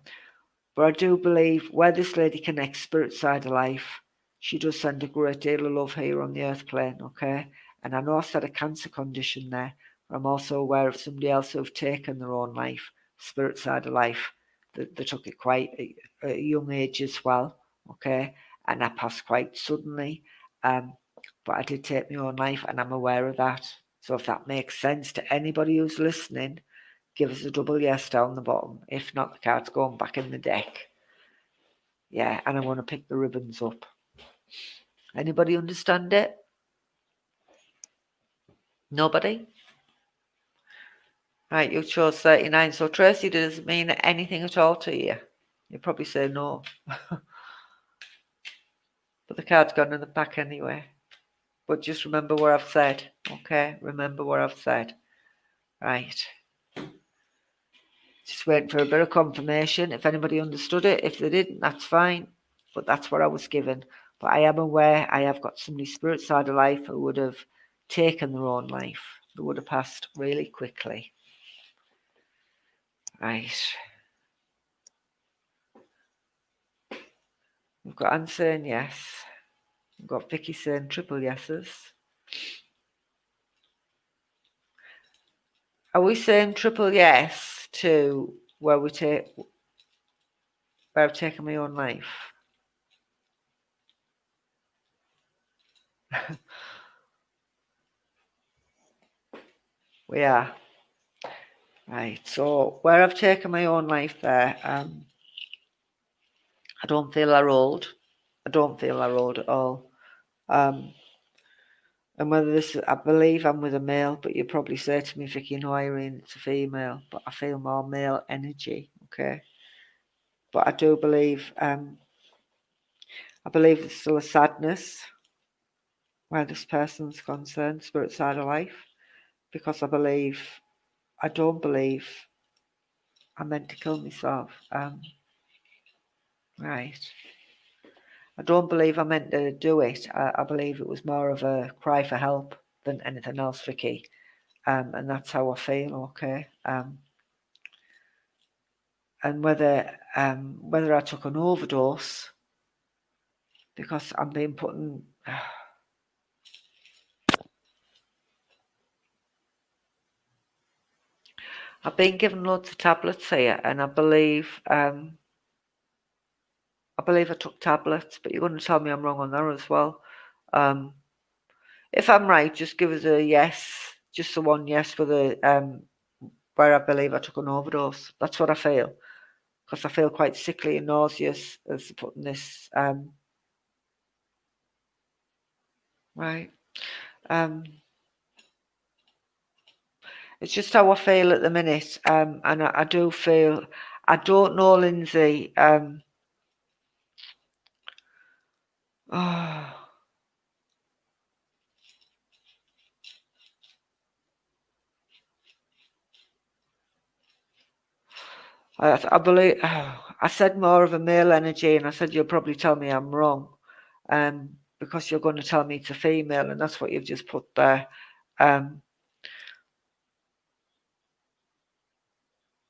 But I do believe where this lady connects spirit side of life, she does send a great deal of love here on the earth plane, okay? And I know I said a cancer condition there, but I'm also aware of somebody else who've taken their own life, spirit side of life. They took it quite at a young age as well, okay? And that passed quite suddenly. But I did take my own life, and I'm aware of that. So if that makes sense to anybody who's listening, give us a double yes down the bottom. If not, the card's going back in the deck. Yeah, and I want to pick the ribbons up. Anybody understand it? Nobody? Right, you chose 39. So Tracy, does it mean anything at all to you? You'd probably say no. But the card's gone in the back anyway. But just remember what I've said, okay? Remember what I've said. Right. Just waiting for a bit of confirmation. If anybody understood it, if they didn't, that's fine. But that's what I was given. But I am aware I have got somebody spirit side of life who would have taken their own life. Who would have passed really quickly. Right. We've got Anne saying yes. We've got Vicky saying triple yeses. Are we saying triple yes to where I've taken my own life? We are. Right, so where I've taken my own life there, I don't feel they're old. I don't feel they're old at all. And whether this, I believe I'm with a male, but you probably say to me, Vicky, no, Irene, it's a female, but I feel more male energy, okay? But I do believe, I believe there's still a sadness where this person's concerned, spirit side of life, because I don't believe I meant to kill myself. Right. I don't believe I meant to do it. I believe it was more of a cry for help than anything else, Vicky. And that's how I feel, okay? And whether I took an overdose, because I'm being put in... I've been given loads of tablets here, and I believe I took tablets, but you're going to tell me I'm wrong on that as well. If I'm right, just give us a yes, just the one yes for the where I believe I took an overdose. That's what I feel, because I feel quite sickly and nauseous as putting this. Right. It's just how I feel at the minute, and I do feel. I don't know, Lindsay. Oh, I believe I said more of a male energy, and I said you'll probably tell me I'm wrong, because you're going to tell me it's a female, and that's what you've just put there.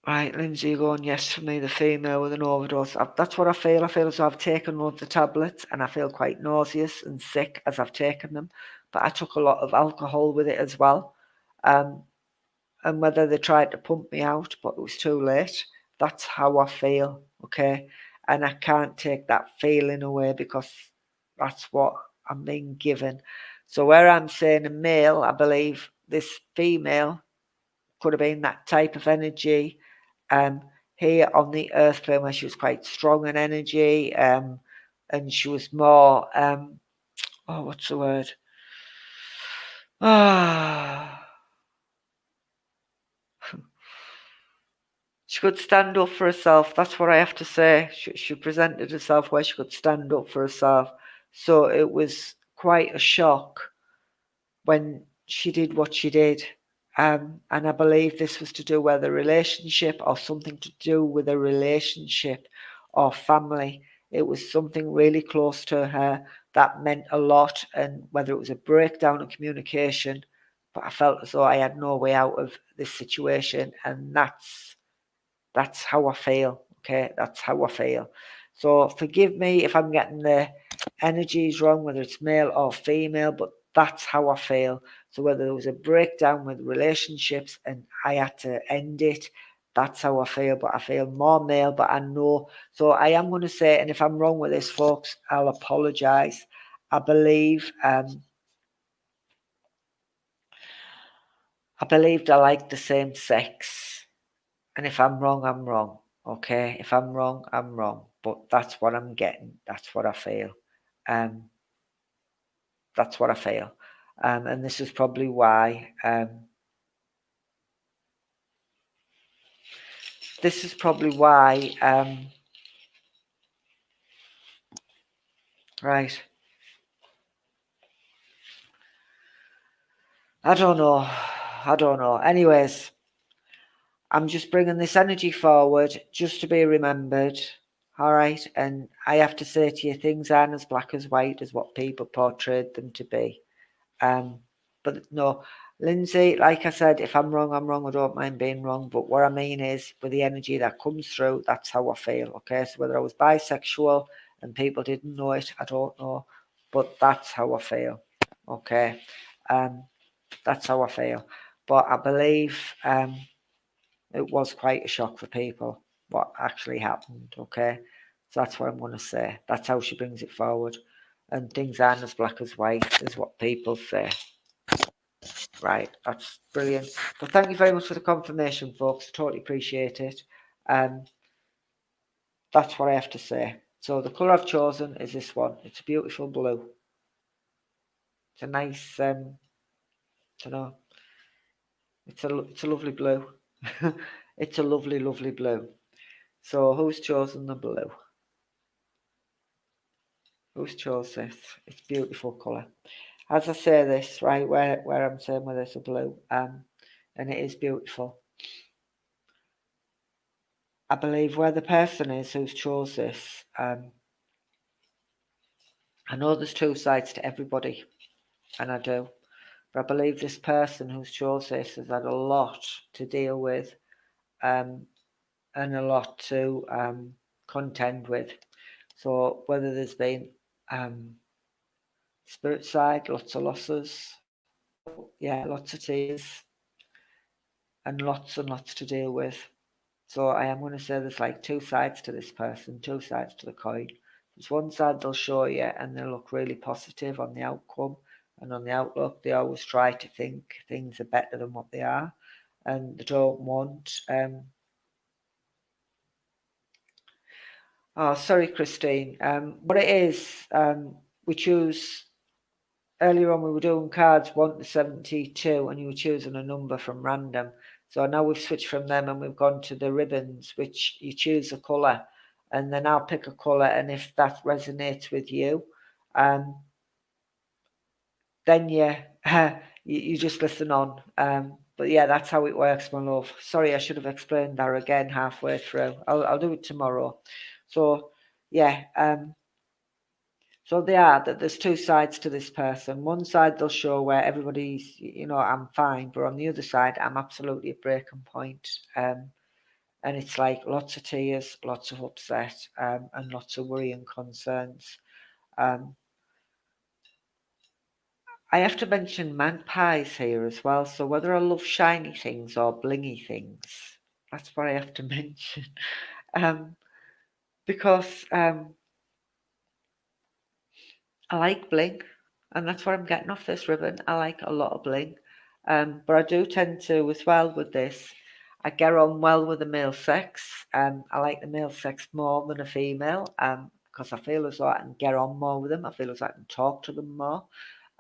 Right, Lindsay, you're going yes for me, the female with an overdose. That's what I feel. I feel as though I've taken loads of tablets, and I feel quite nauseous and sick as I've taken them. But I took a lot of alcohol with it as well. And whether they tried to pump me out, but it was too late. That's how I feel, okay? And I can't take that feeling away because that's what I'm being given. So where I'm saying a male, I believe this female could have been that type of energy here on the earth plane where she was quite strong in energy and she was more, what's the word? Ah. She could stand up for herself. That's what I have to say. She presented herself where she could stand up for herself. So it was quite a shock when she did what she did. And I believe this was to do with a relationship or something to do with a relationship or family. It was something really close to her that meant a lot. And whether it was a breakdown of communication, but I felt as though I had no way out of this situation, and that's how I feel. Okay, that's how I feel. So forgive me if I'm getting the energies wrong, whether it's male or female, but that's how I feel. So whether there was a breakdown with relationships and I had to end it, that's how I feel. But I feel more male, but I know. So I am going to say, and if I'm wrong with this, folks, I'll apologise. I believe I believed I liked the same sex. And if I'm wrong, I'm wrong. Okay, if I'm wrong, I'm wrong. But that's what I'm getting. That's what I feel. Um, that's what I feel. And this is probably why. This is probably why. Right. I don't know. I don't know. Anyways, I'm just bringing this energy forward just to be remembered. All right. And I have to say to you, things aren't as black as white as what people portrayed them to be. But no, Lindsay, like I said, if I'm wrong, I'm wrong. I don't mind being wrong. But what I mean is, with the energy that comes through, that's how I feel. Okay, so whether I was bisexual and people didn't know it, I don't know. But that's how I feel. Okay, that's how I feel. But I believe it was quite a shock for people what actually happened. Okay, so that's what I'm going to say. That's how she brings it forward. And things aren't as black as white as what people say. Right, that's brilliant. But thank you very much for the confirmation, folks. Totally appreciate it. Um, that's what I have to say. So the colour I've chosen is this one. It's a beautiful blue. It's a nice, I don't know. It's a lovely blue. It's a lovely, lovely blue. So who's chosen the blue? Who's chose this? It's a beautiful colour. As I say this, right, where I'm saying whether it's a blue, and it is beautiful. I believe where the person is who's chose this, I know there's two sides to everybody, and I do. But I believe this person who's chose this has had a lot to deal with, and a lot to contend with. So whether there's been spirit side, lots of losses, yeah, lots of tears, and lots to deal with. So I am going to say there's like two sides to this person, two sides to the coin. There's one side they'll show you and they'll look really positive on the outcome and on the outlook. They always try to think things are better than what they are, and they don't want. Oh, sorry, Christine. What it is, we choose. Earlier on, we were doing cards 1 to 72, and you were choosing a number from random. So now we've switched from them and we've gone to the ribbons, which you choose a colour, and then I'll pick a colour, and if that resonates with you, then yeah, you just listen on. But yeah, that's how it works, my love. Sorry, I should have explained that again halfway through. I'll do it tomorrow. So yeah, so they are that there's two sides to this person. One side they'll show where everybody's, I'm fine, but on the other side, I'm absolutely at breaking point. And it's like lots of tears, lots of upset, and lots of worry and concerns. Um, I have to mention magpies here as well. So whether I love shiny things or blingy things, that's what I have to mention. Um, because I like bling, and that's what I'm getting off this ribbon. I like a lot of bling. But I do tend to, as well with this, I get on well with the male sex. I like the male sex more than a female, because I feel as though I can get on more with them. I feel as though I can talk to them more.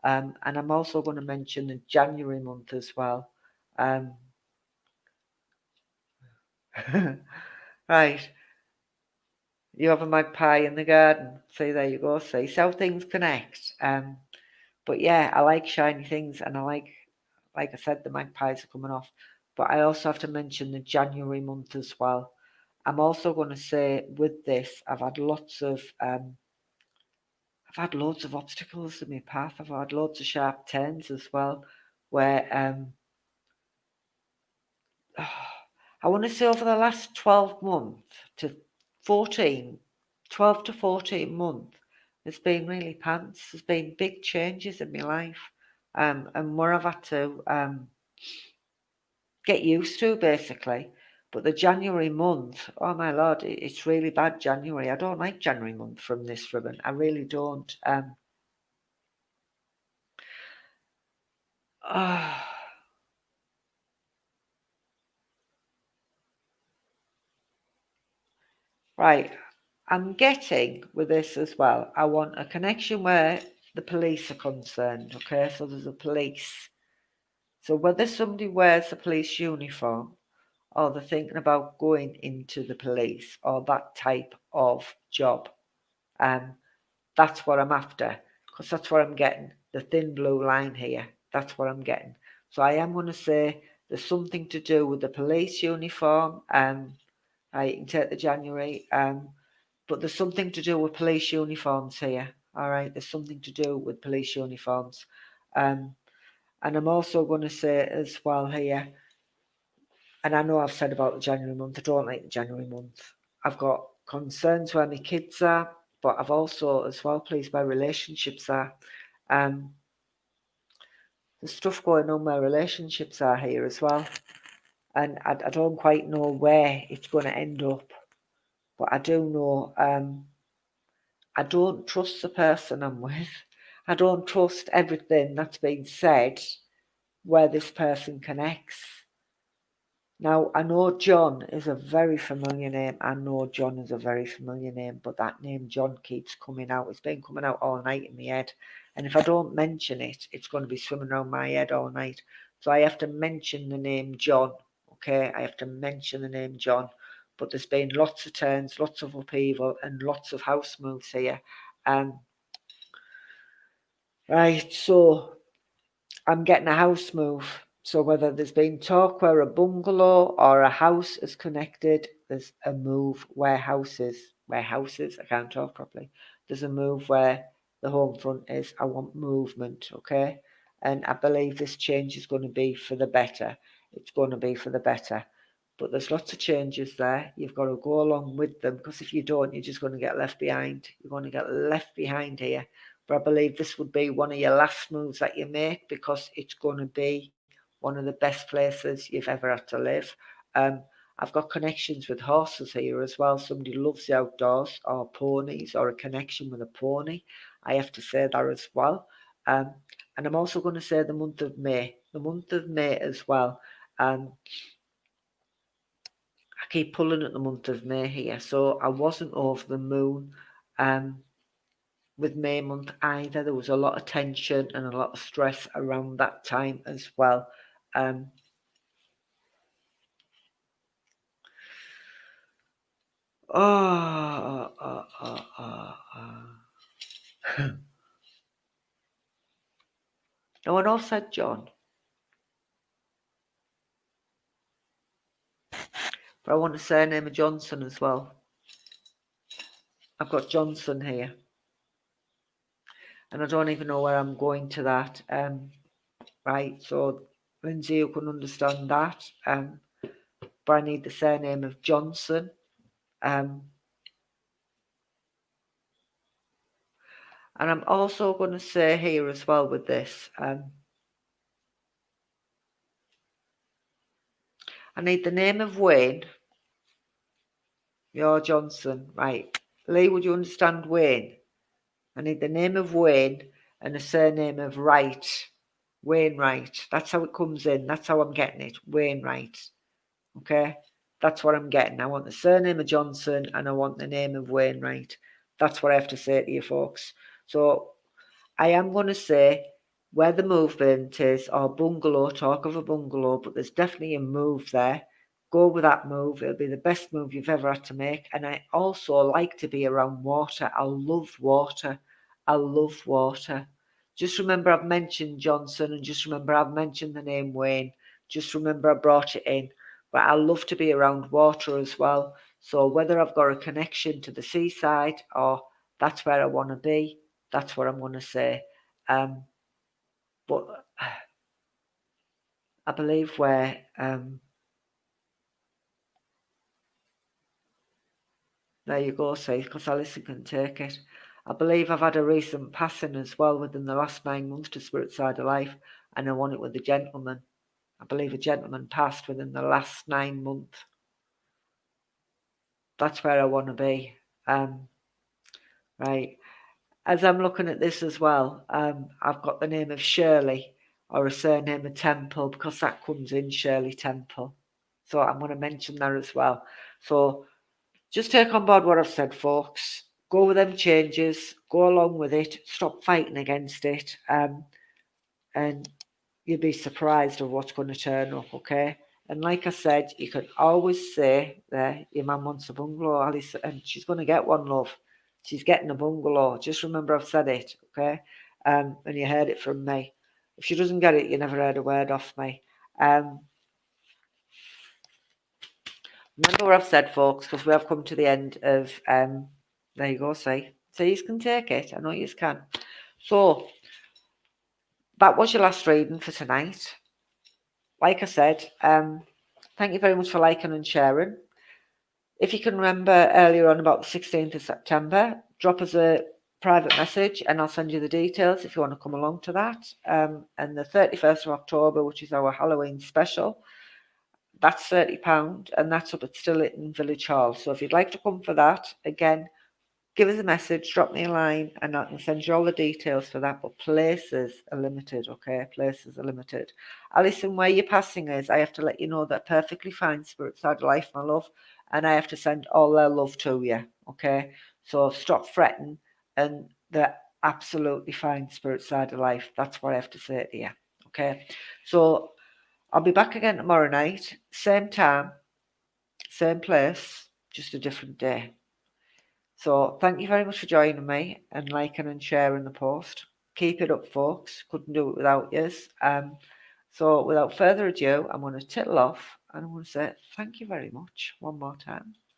And I'm also going to mention the January month as well. Um, right, you have a magpie in the garden. See, there you go. See how things connect. But yeah, I like shiny things, and I like I said, the magpies are coming off. But I also have to mention the January month as well. I'm also going to say with this, I've had loads of obstacles in my path. I've had loads of sharp turns as well. where I want to say over the last 12 months to 14, 12 to 14 months, there's been really pants. There's been big changes in my life, and where I've had to get used to basically. But the January month, oh my lord, it's really bad. January. I don't like January month from this ribbon. I really don't. Right. I'm getting with this as well. I want a connection where the police are concerned. Okay, so there's a police. So whether somebody wears a police uniform or they're thinking about going into the police or that type of job, um, that's what I'm after, because that's what I'm getting. The thin blue line here, that's what I'm getting. So I am going to say there's something to do with the police uniform. I can take the January, but there's something to do with police uniforms here. All right, there's something to do with police uniforms. And I'm also going to say as well here, and I know I've said about the January month, I don't like the January month. I've got concerns where my kids are, but I've also as well pleased where relationships are. Um, there's stuff going on where relationships are here as well. And I don't quite know where it's going to end up, but I do know I don't trust the person I'm with. I don't trust everything that's been said where this person connects. Now, I know John is a very familiar name. I know John is a very familiar name, but that name John keeps coming out. It's been coming out all night in my head. And if I don't mention it, it's going to be swimming around my head all night. So I have to mention the name John. Okay, I have to mention the name John. But there's been lots of turns, lots of upheaval, and lots of house moves here. Right, so I'm getting a house move. So whether there's been talk where a bungalow or a house is connected, there's a move where houses, I can't talk properly. There's a move where the home front is. I want movement, okay? And I believe this change is going to be for the better. It's going to be for the better. But there's lots of changes there. You've got to go along with them, because if you don't, you're just going to get left behind. You're going to get left behind here. But I believe this would be one of your last moves that you make, because it's going to be one of the best places you've ever had to live. I've got connections with horses here as well. Somebody loves the outdoors, or ponies, or a connection with a pony. I have to say that as well. And I'm also going to say the month of May. The month of May as well. I keep pulling at the month of May here, so I wasn't over the moon with May month either. There was a lot of tension and a lot of stress around that time as well. Um, oh, oh, oh, oh, oh. No one else said John, but I want to say name of Johnson as well. I've got Johnson here, and I don't even know where I'm going to that. Right, so Lindsay, you can understand that. But I need the surname of Johnson. And I'm also going to say here as well with this, I need the name of Wayne. You're Johnson, right? Lee, would you understand Wayne? I need the name of Wayne and a surname of Wright. Wainwright. That's how it comes in. That's how I'm getting it. Wainwright. Okay? That's what I'm getting. I want the surname of Johnson and I want the name of Wainwright. That's what I have to say to you folks. So I am going to say where the movement is, or bungalow, talk of a bungalow, but there's definitely a move there. Go with that move. It'll be the best move you've ever had to make. And I also like to be around water. I love water. I love water. Just remember I've mentioned Johnson, and just remember I've mentioned the name Wayne. Just remember I brought it in. But I love to be around water as well. So whether I've got a connection to the seaside or that's where I want to be, that's what I'm going to say. But I believe where there you go, see, because Alison can take it. I believe I've had a recent passing as well within the last 9 months to Spirit Side of Life, and I want it with a gentleman. I believe a gentleman passed within the last 9 months. That's where I want to be. Right. As I'm looking at this as well, I've got the name of Shirley or a surname of Temple because that comes in Shirley Temple. So I'm going to mention that as well. So just take on board what I've said, folks. Go with them changes, go along with it, stop fighting against it, and you'll be surprised of what's going to turn up, okay? And like I said, you can always say there, your mum wants a bungalow, Alice, and she's going to get one, love. She's getting a bungalow. Just remember I've said it, okay? And you heard it from me. If she doesn't get it, you never heard a word off me. Remember what I've said, folks, because we have come to the end of, there you go, see. So you can take it. I know you can. So, that was your last reading for tonight. Like I said, thank you very much for liking and sharing. If you can remember earlier on about the 16th of September, drop us a private message and I'll send you the details if you want to come along to that. And the 31st of October, which is our Halloween special, that's £30 and that's up at Stilton Village Hall. So if you'd like to come for that, again, give us a message, drop me a line, and I can send you all the details for that. But places are limited, okay? Places are limited. Alison, where you're passing is, I have to let you know that perfectly fine Spirit Side of Life, my love, and I have to send all their love to you, okay? So stop fretting, and they're absolutely fine Spirit Side of Life. That's what I have to say to you, okay? So I'll be back again tomorrow night, same time, same place, just a different day. So thank you very much for joining me and liking and sharing the post. Keep it up, folks. Couldn't do it without yous. So without further ado, I'm going to tittle off and I'm going to say thank you very much one more time.